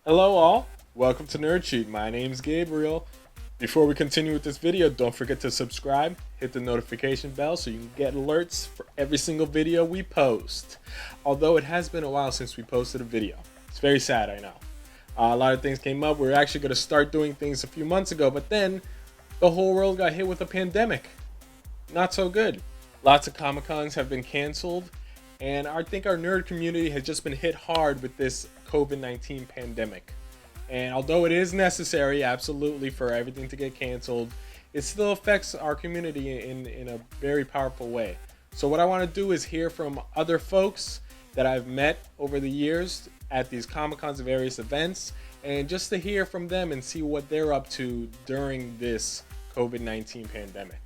Hello all, welcome to Nerd Sheet. My name's Gabriel. Before we continue with this video, don't forget to subscribe, hit the notification bell so you can get alerts for every single video we post. Although it has been a while since we posted a video. It's very sad, I know. A lot of things came up. We were actually going to start doing things a few months ago, but then the whole world got hit with a pandemic. Not so good. Lots of Comic-Cons have been canceled, and I think our nerd community has just been hit hard with this COVID-19 pandemic. And although it is necessary, absolutely, for everything to get canceled, it still affects our community in a very powerful way. So what I want to do is hear from other folks that I've met over the years at these Comic-Cons and various events, and just to hear from them and see what they're up to during this COVID-19 pandemic.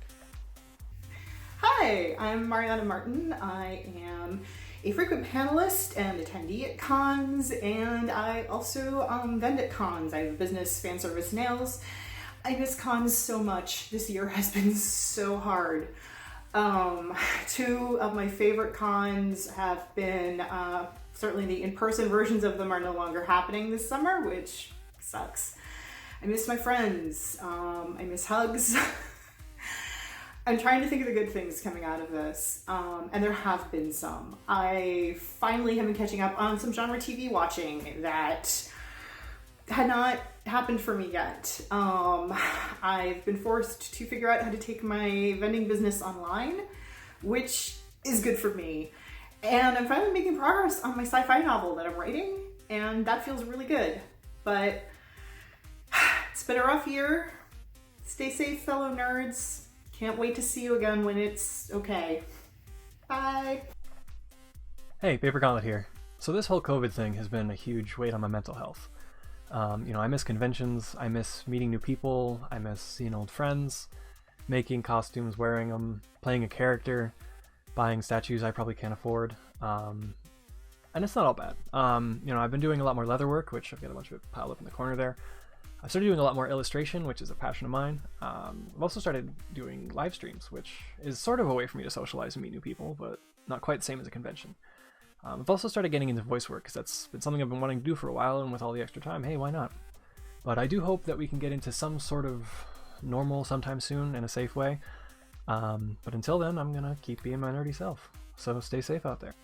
Hi, I'm Marianna Martin. I am a frequent panelist and attendee at cons, and I also vend at cons. I have a business, fan service nails. I miss cons so much. This year has been so hard. Two of my favorite cons have been, certainly the in-person versions of them are no longer happening this summer, which sucks. I miss my friends. I miss hugs. I'm trying to think of the good things coming out of this, and there have been some. I finally have been catching up on some genre TV watching that had not happened for me yet. I've been forced to figure out how to take my vending business online, which is good for me. And I'm finally making progress on my sci-fi novel that I'm writing, and that feels really good. But it's been a rough year. Stay safe, fellow nerds. Can't wait to see you again when it's okay. Bye. Hey, Paper Gauntlet here. So this whole COVID thing has been a huge weight on my mental health. I miss conventions, I miss meeting new people, I miss seeing old friends, making costumes, wearing them, playing a character, buying statues I probably can't afford. And it's not all bad. I've been doing a lot more leather work, which I've got a bunch of it piled up in the corner there. I started doing a lot more illustration, which is a passion of mine. I've also started doing live streams, which is sort of a way for me to socialize and meet new people, but not quite the same as a convention. I've also started getting into voice work, because that's been something I've been wanting to do for a while, and with all the extra time, hey, why not? But I do hope that we can get into some sort of normal sometime soon in a safe way. But until then, I'm going to keep being my nerdy self. So stay safe out there.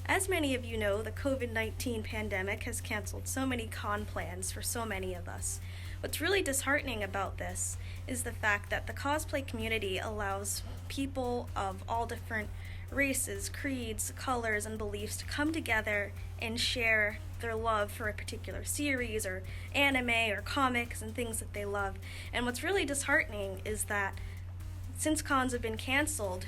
As many of you know, the COVID-19 pandemic has canceled so many con plans for so many of us. What's really disheartening about this is the fact that the cosplay community allows people of all different races, creeds, colors, and beliefs to come together and share their love for a particular series or anime or comics and things that they love. And what's really disheartening is that since cons have been canceled,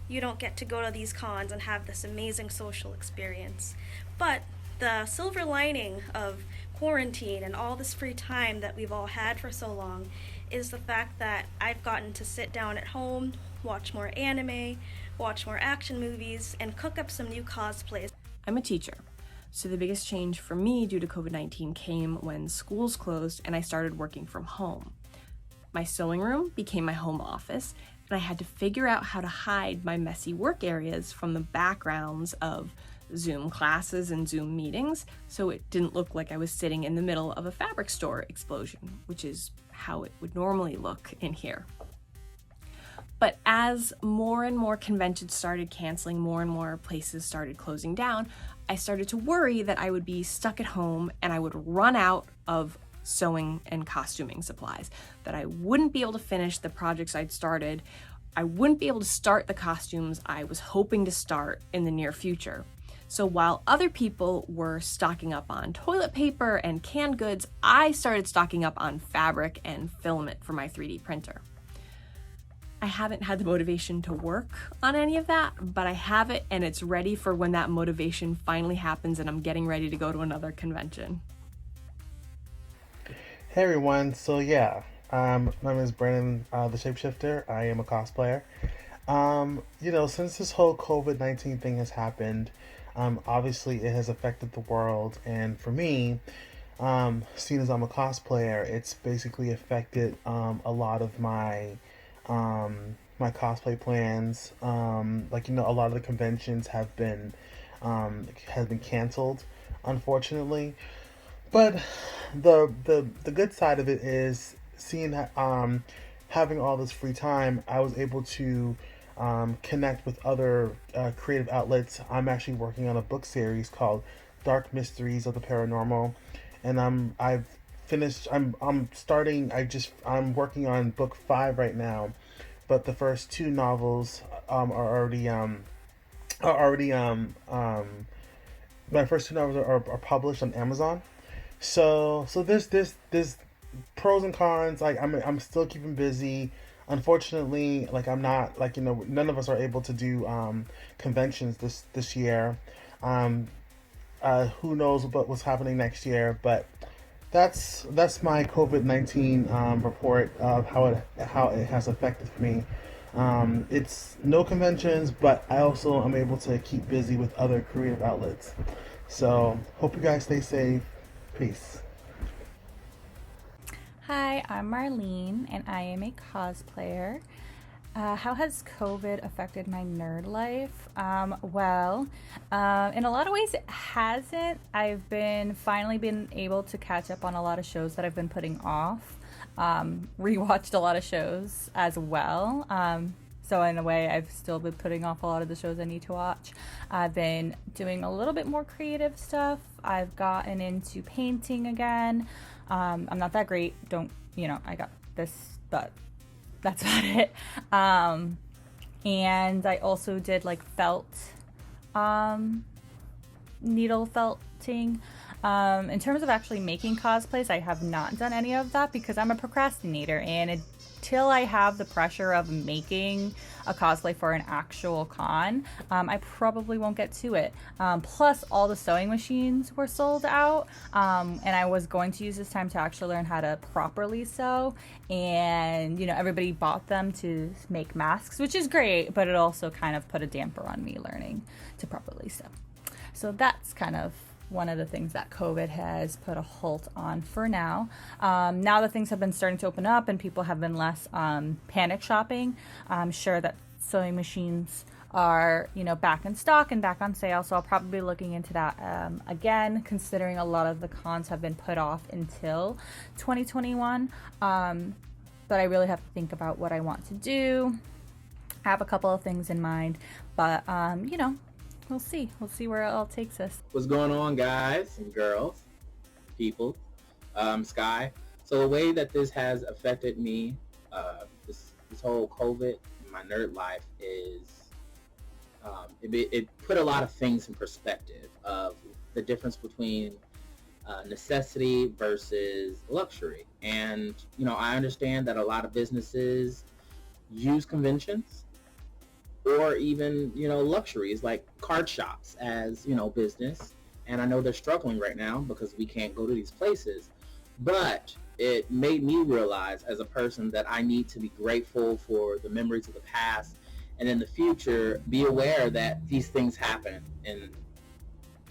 you don't get to go to these cons and have this amazing social experience. But the silver lining of quarantine and all this free time that we've all had for so long is the fact that I've gotten to sit down at home, watch more anime, watch more action movies, and cook up some new cosplays. I'm a teacher, so the biggest change for me due to COVID-19 came when schools closed and I started working from home. My sewing room became my home office, and I had to figure out how to hide my messy work areas from the backgrounds of Zoom classes and Zoom meetings, so it didn't look like I was sitting in the middle of a fabric store explosion, which is how it would normally look in here. But as more and more conventions started canceling, more and more places started closing down, I started to worry that I would be stuck at home and I would run out of sewing and costuming supplies, that I wouldn't be able to finish the projects I'd started, I wouldn't be able to start the costumes I was hoping to start in the near future. So while other people were stocking up on toilet paper and canned goods, I started stocking up on fabric and filament for my 3D printer. I haven't had the motivation to work on any of that, but I have it and it's ready for when that motivation finally happens and I'm getting ready to go to another convention. Hey everyone, so my name is Brandon, the Shapeshifter. I am a cosplayer. Since this whole COVID-19 thing has happened, obviously it has affected the world, and for me, seeing as I'm a cosplayer, it's basically affected a lot of my my cosplay plans. A lot of the conventions have been canceled, unfortunately. But the good side of it is seeing having all this free time. I was able to connect with other creative outlets. I'm actually working on a book series called Dark Mysteries of the Paranormal, and I've finished. I'm starting. I'm working on book 5 right now, but the first 2 novels are already my first 2 novels are published on Amazon. So there's pros and cons. Like I'm still keeping busy. Unfortunately, like I'm not like none of us are able to do conventions this year. Um, who knows what's happening next year? But that's my COVID-19 report of how it has affected me. It's no conventions, but I also am able to keep busy with other creative outlets. So hope you guys stay safe. Peace. Hi, I'm Marlene, and I am a cosplayer. How has COVID affected my nerd life? In a lot of ways, it hasn't. I've finally been able to catch up on a lot of shows that I've been putting off. Rewatched a lot of shows as well. So in a way, I've still been putting off a lot of the shows I need to watch. I've been doing a little bit more creative stuff. I've gotten into painting again. I'm not that great. I got this, but that's about it. And I also did like needle felting. In terms of actually making cosplays, I have not done any of that because I'm a procrastinator, and until I have the pressure of making a cosplay for an actual con, I probably won't get to it. Plus, all the sewing machines were sold out, and I was going to use this time to actually learn how to properly sew, and everybody bought them to make masks, which is great, but it also kind of put a damper on me learning to properly sew. So that's kind of one of the things that COVID has put a halt on for now. Now that things have been starting to open up and people have been less panic shopping, I'm sure that sewing machines are back in stock and back on sale. So I'll probably be looking into that again, considering a lot of the cons have been put off until 2021. But I really have to think about what I want to do. I have a couple of things in mind, but we'll see. We'll see where it all takes us. What's going on, guys and girls, people, Sky? So the way that this has affected me, this whole COVID in my nerd life is, it put a lot of things in perspective of the difference between necessity versus luxury. And, I understand that a lot of businesses use conventions or even, luxuries like card shops as, business. And I know they're struggling right now because we can't go to these places. But it made me realize as a person that I need to be grateful for the memories of the past, and in the future, be aware that these things happen in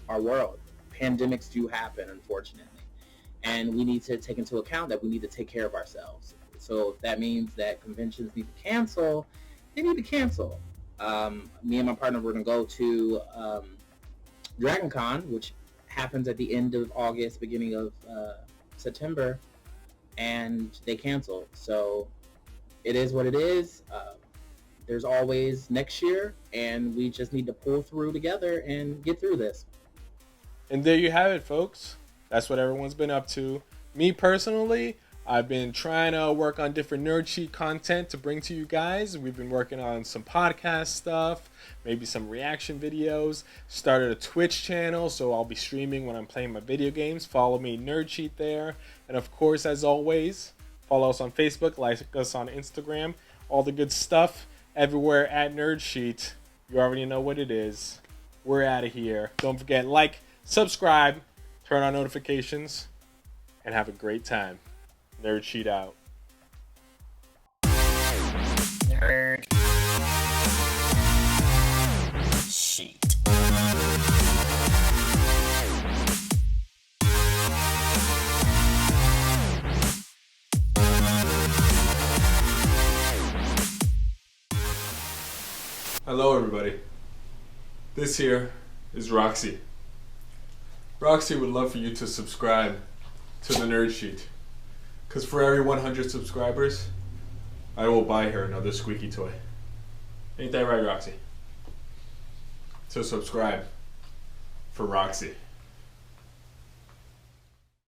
our world. Pandemics do happen, unfortunately. And we need to take into account that we need to take care of ourselves. So if that means that conventions need to cancel, they need to cancel. Me and my partner were going to go to Dragon Con, which happens at the end of August, beginning of September, and they canceled. So it is what it is. There's always next year, and we just need to pull through together and get through this. And there you have it, folks. That's what everyone's been up to. Me personally, I've been trying to work on different Nerd Sheet content to bring to you guys. We've been working on some podcast stuff, maybe some reaction videos. Started a Twitch channel, so I'll be streaming when I'm playing my video games. Follow me, Nerd Sheet, there. And of course, as always, follow us on Facebook, like us on Instagram, all the good stuff. Everywhere at Nerd Sheet. You already know what it is. We're out of here. Don't forget, like, subscribe, turn on notifications, and have a great time. Nerd Sheet out. Nerd Sheet. Hello, everybody. This here is Roxy. Roxy would love for you to subscribe to the Nerd Sheet. Because for every 100 subscribers, I will buy her another squeaky toy. Ain't that right, Roxy? So subscribe for Roxy.